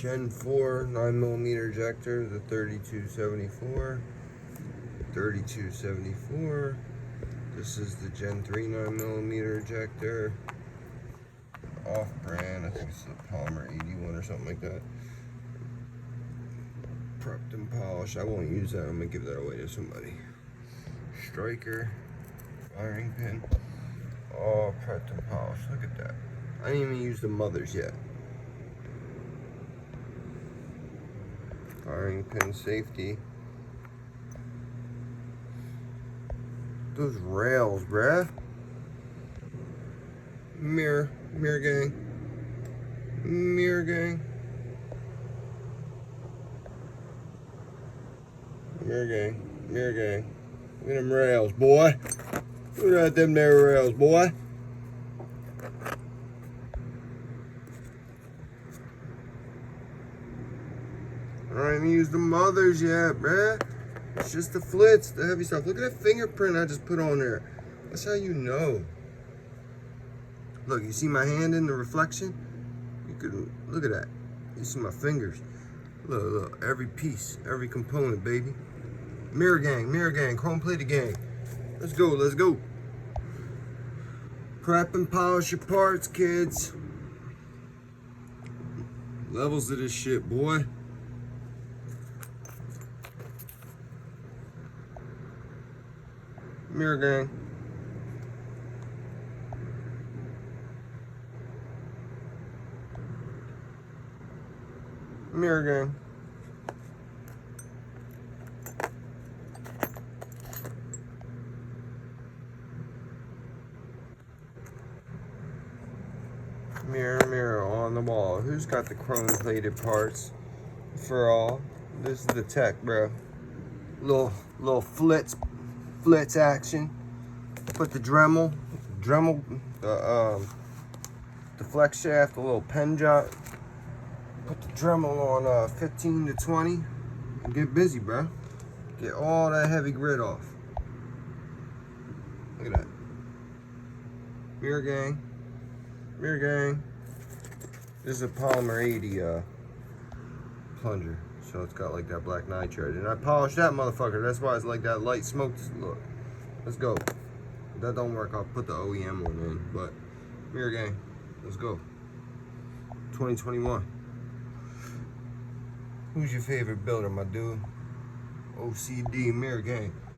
Gen 4 9mm ejector, the 3274. 3274. This is the Gen 3 9mm ejector. Off-brand, I think it's the Palmer 81 or something like that. Prepped and polished. I won't use that. I'm gonna give that away to somebody. Striker, firing pin, all prepped and polished. Look at that. I didn't even use the mothers yet. Firing pin safety. Those rails, bruh. Mirror gang. Mirror gang. Mirror gang. Mirror gang. Look at them rails, boy. Look at them there rails, boy. I ain't used the mothers yet, bruh. It's just the FLITZ, the heavy stuff. Look at that fingerprint I just put on there. That's how you know. Look, you see my hand in the reflection? You could look at that. You see my fingers. Look, every piece, every component, baby. Mirror gang, chrome plated gang. Let's go, let's go. Prep and polish your parts, kids. Levels of this shit, boy. Mirror gang. Mirror gang. Mirror on the wall. Who's got the chrome plated parts for all? This is the tech, bro. Little FLITZ action. Put the dremel, the flex shaft, the little pen job. Put the dremel on 15 to 20 and get busy, bro. Get all that heavy grit off. Look at that. Mirror gang. Mirror gang. This is a Palmer 80 plunger. So it's got like that black nitride. And I polished that motherfucker. That's why it's like that light smoke look. Let's go. If that don't work, I'll put the OEM one in. But mirror gang. Let's go. 2021. Who's your favorite builder, my dude? OCD mirror gang.